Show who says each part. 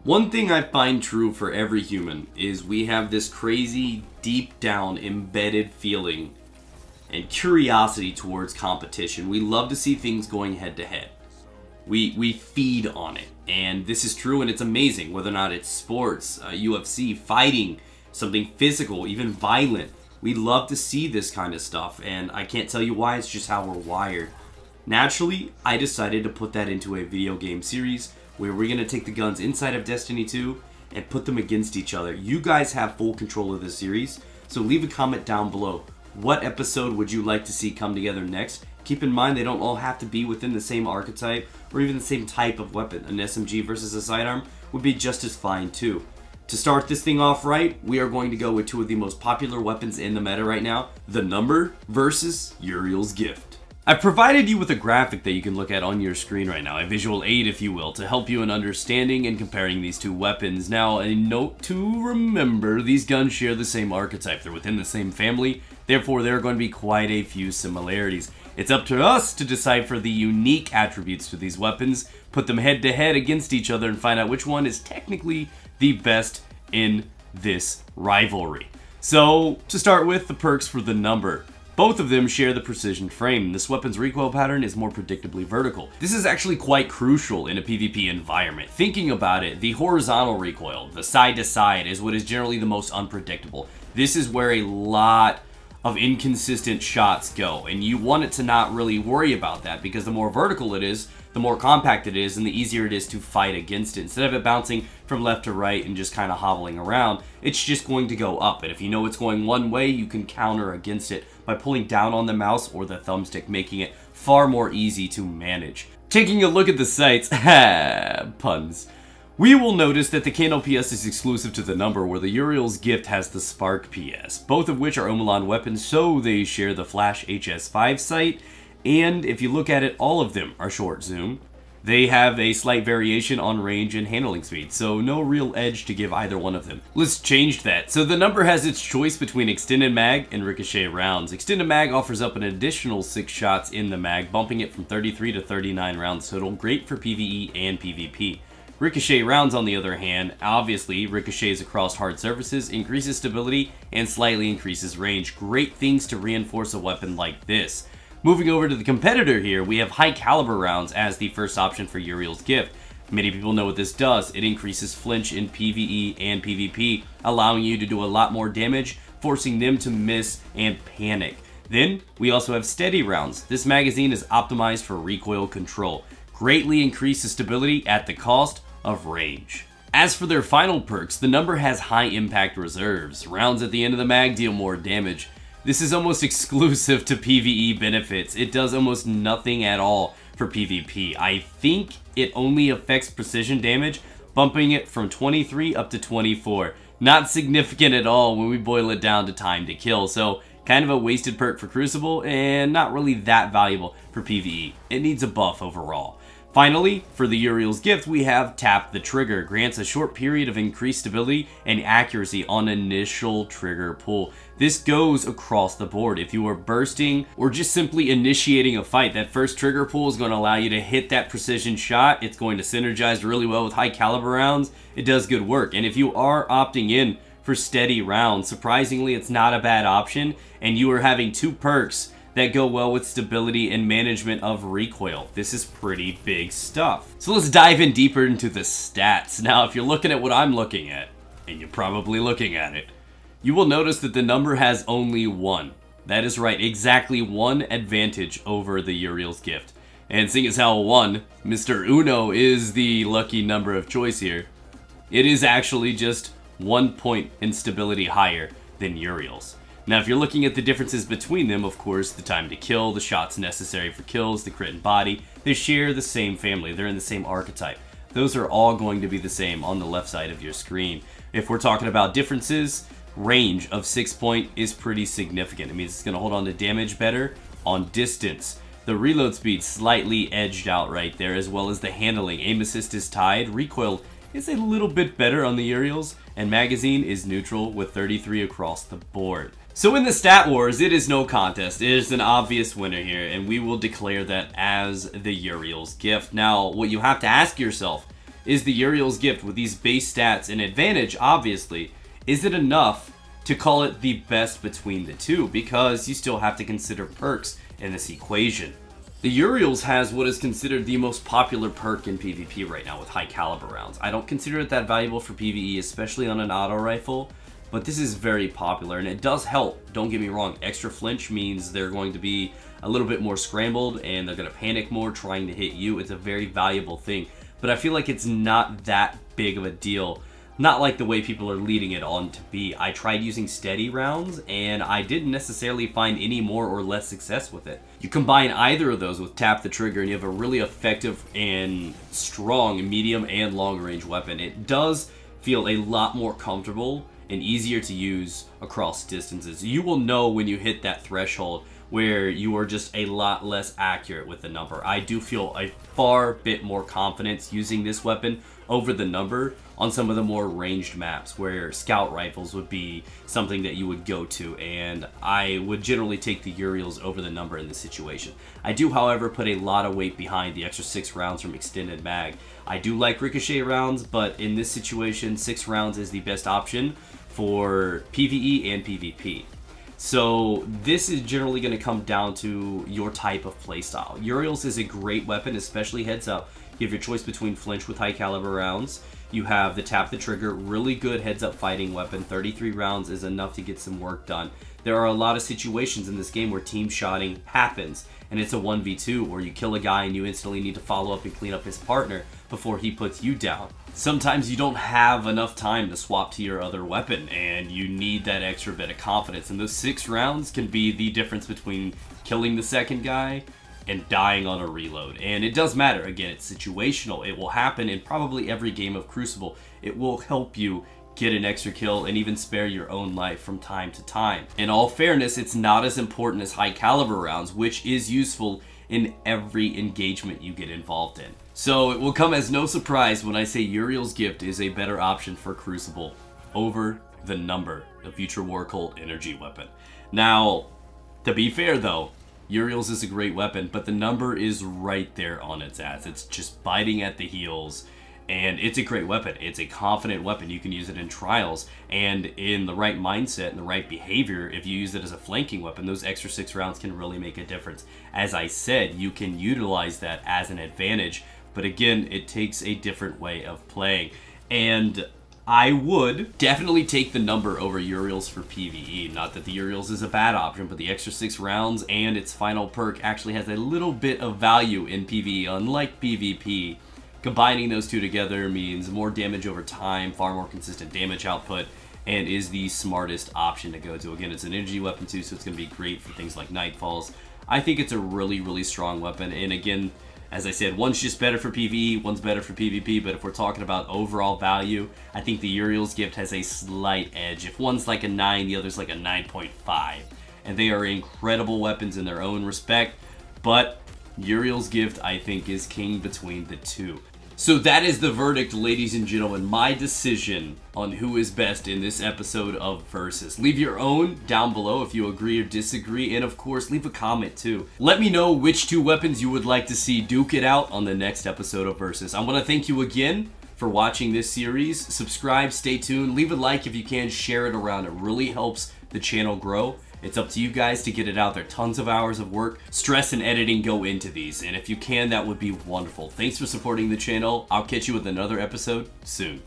Speaker 1: One thing I find true for every human is we have this crazy, deep down, embedded feeling and curiosity towards competition. We love to see things going head to head. We feed on it, and this is true, and it's amazing, whether or not it's sports, UFC, fighting, something physical, even violent. We love to see this kind of stuff, and I can't tell you why, it's just how we're wired. Naturally, I decided to put that into a video game series where we're going to take the guns inside of Destiny 2 and put them against each other. You guys have full control of this series, so leave a comment down below. What episode would you like to see come together next? Keep in mind they don't all have to be within the same archetype or even the same type of weapon. An SMG versus a sidearm would be just as fine too. To start this thing off right, we are going to go with two of the most popular weapons in the meta right now, the Number versus Uriel's Gift. I've provided you with a graphic that you can look at on your screen right now, a visual aid if you will, to help you in understanding and comparing these two weapons. Now, a note to remember, these guns share the same archetype, they're within the same family, therefore there are going to be quite a few similarities. It's up to us to decipher the unique attributes to these weapons, put them head to head against each other, and find out which one is technically the best in this rivalry. So, to start with, the perks for the Number. Both of them share the precision frame. This weapon's recoil pattern is more predictably vertical. This is actually quite crucial in a PvP environment. Thinking about it, the horizontal recoil, the side to side, is what is generally the most unpredictable. This is where a lot of inconsistent shots go, and you want it to not really worry about that, because the more vertical it is, the more compact it is, and the easier it is to fight against it. Instead of it bouncing from left to right and just kind of hobbling around, it's just going to go up, and if you know it's going one way, you can counter against it by pulling down on the mouse or the thumbstick, making it far more easy to manage. Taking a look at the sights, puns. We will notice that the Candle PS is exclusive to the Number, where the Uriel's Gift has the Spark PS, both of which are Omelon weapons, so they share the Flash HS5 sight, and if you look at it, all of them are short zoom. They have a slight variation on range and handling speed, so no real edge to give either one of them. Let's change that. So the Number has its choice between Extended Mag and Ricochet rounds. Extended Mag offers up an additional 6 shots in the mag, bumping it from 33 to 39 rounds total, great for PvE and PvP. Ricochet rounds, on the other hand, obviously ricochets across hard surfaces, increases stability, and slightly increases range. Great things to reinforce a weapon like this. Moving over to the competitor here, we have high caliber rounds as the first option for Uriel's Gift. Many people know what this does. It increases flinch in PvE and PvP, allowing you to do a lot more damage, forcing them to miss and panic. Then, we also have steady rounds. This magazine is optimized for recoil control. Greatly increases stability at the cost of range. As for their final perks, the Number has high impact reserves. Rounds at the end of the mag deal more damage. This is almost exclusive to PvE benefits. It does almost nothing at all for PvP. I think it only affects precision damage, bumping it from 23 up to 24. Not significant at all when we boil it down to time to kill, so kind of a wasted perk for Crucible and not really that valuable for PvE. It needs a buff overall. Finally, for the Uriel's Gift, we have Tap the Trigger. Grants a short period of increased stability and accuracy on initial trigger pull. This goes across the board. If you are bursting or just simply initiating a fight, that first trigger pull is going to allow you to hit that precision shot. It's going to synergize really well with high caliber rounds. It does good work. And if you are opting in for steady rounds, surprisingly, it's not a bad option. And you are having two perks that go well with stability and management of recoil. This is pretty big stuff. So let's dive in deeper into the stats. Now, if you're looking at what I'm looking at, and you're probably looking at it, you will notice that the Number has only one. That is right, exactly one advantage over the Uriel's Gift. And seeing as how 1, Mr. Uno, is the lucky number of choice here, it is actually just 1 point in stability higher than Uriel's. Now, if you're looking at the differences between them, of course, the time to kill, the shots necessary for kills, the crit and body, they share the same family. They're in the same archetype. Those are all going to be the same on the left side of your screen. If we're talking about differences, range of 6 point is pretty significant. It means it's going to hold on to damage better on distance. The reload speed slightly edged out right there, as well as the handling. Aim assist is tied. Recoil is a little bit better on the Uriels, and magazine is neutral with 33 across the board. So in the Stat Wars, it is no contest. It is an obvious winner here, and we will declare that as the Uriel's Gift. Now, what you have to ask yourself is the Uriel's gift with these base stats and advantage, obviously. Is it enough to call it the best between the two? Because you still have to consider perks in this equation. The Uriels has what is considered the most popular perk in PvP right now with high caliber rounds. I don't consider it that valuable for PvE, especially on an auto rifle, but this is very popular and it does help. Don't get me wrong, extra flinch means they're going to be a little bit more scrambled and they're going to panic more trying to hit you. It's a very valuable thing, but I feel like it's not that big of a deal. Not like the way people are leading it on to be. I tried using steady rounds and I didn't necessarily find any more or less success with it. You combine either of those with tap the trigger and you have a really effective and strong medium and long range weapon. It does feel a lot more comfortable and easier to use across distances. You will know when you hit that threshold where you are just a lot less accurate with the number. I do feel a far bit more confidence using this weapon over the number on some of the more ranged maps where scout rifles would be something that you would go to, and I would generally take the Uriels over the number in this situation. I do, however, put a lot of weight behind the extra 6 rounds from extended mag. I do like Ricochet rounds, but in this situation, 6 rounds is the best option for PvE and PvP. So this is generally going to come down to your type of playstyle. Uriels is a great weapon, especially heads up. You have your choice between flinch with high caliber rounds. You have the tap the trigger, really good heads up fighting weapon. 33 rounds is enough to get some work done. There are a lot of situations in this game where team shotting happens, and it's a 1v2 where you kill a guy and you instantly need to follow up and clean up his partner before he puts you down. Sometimes you don't have enough time to swap to your other weapon and you need that extra bit of confidence, and those 6 rounds can be the difference between killing the second guy and dying on a reload. And it does matter. Again, it's situational. It will happen in probably every game of Crucible. It will help you get an extra kill and even spare your own life from time to time. In all fairness, it's not as important as high caliber rounds, which is useful in every engagement you get involved in. So it will come as no surprise when I say Uriel's gift is a better option for Crucible over the number, the Future War Cult energy weapon. Now, to be fair though, Uriels is a great weapon, but the number is right there on its ass. It's just biting at the heels, and it's a great weapon. It's a confident weapon. You can use it in trials, and in the right mindset and the right behavior, if you use it as a flanking weapon, those extra 6 rounds can really make a difference. As I said, you can utilize that as an advantage, but again, it takes a different way of playing. And I would definitely take the number over Uriels for PvE. Not that the Uriels is a bad option, but the extra 6 rounds and its final perk actually has a little bit of value in PvE, unlike PvP. Combining those two together means more damage over time, far more consistent damage output, and is the smartest option to go to. Again, it's an energy weapon too, so it's going to be great for things like Nightfalls. I think it's a really, really strong weapon, and again, as I said, one's just better for PvE, one's better for PvP, but if we're talking about overall value, I think the Uriel's gift has a slight edge. If one's like a 9, the other's like a 9.5. And they are incredible weapons in their own respect, but Uriel's gift, I think, is king between the two. So that is the verdict, ladies and gentlemen, my decision on who is best in this episode of Versus. Leave your own down below if you agree or disagree, and of course, leave a comment too. Let me know which 2 weapons you would like to see duke it out on the next episode of Versus. I want to thank you again for watching this series. Subscribe, stay tuned, leave a like if you can, share it around. It really helps the channel grow. It's up to you guys to get it out there. Tons of hours of work, stress, and editing go into these, and if you can, that would be wonderful. Thanks for supporting the channel. I'll catch you with another episode soon.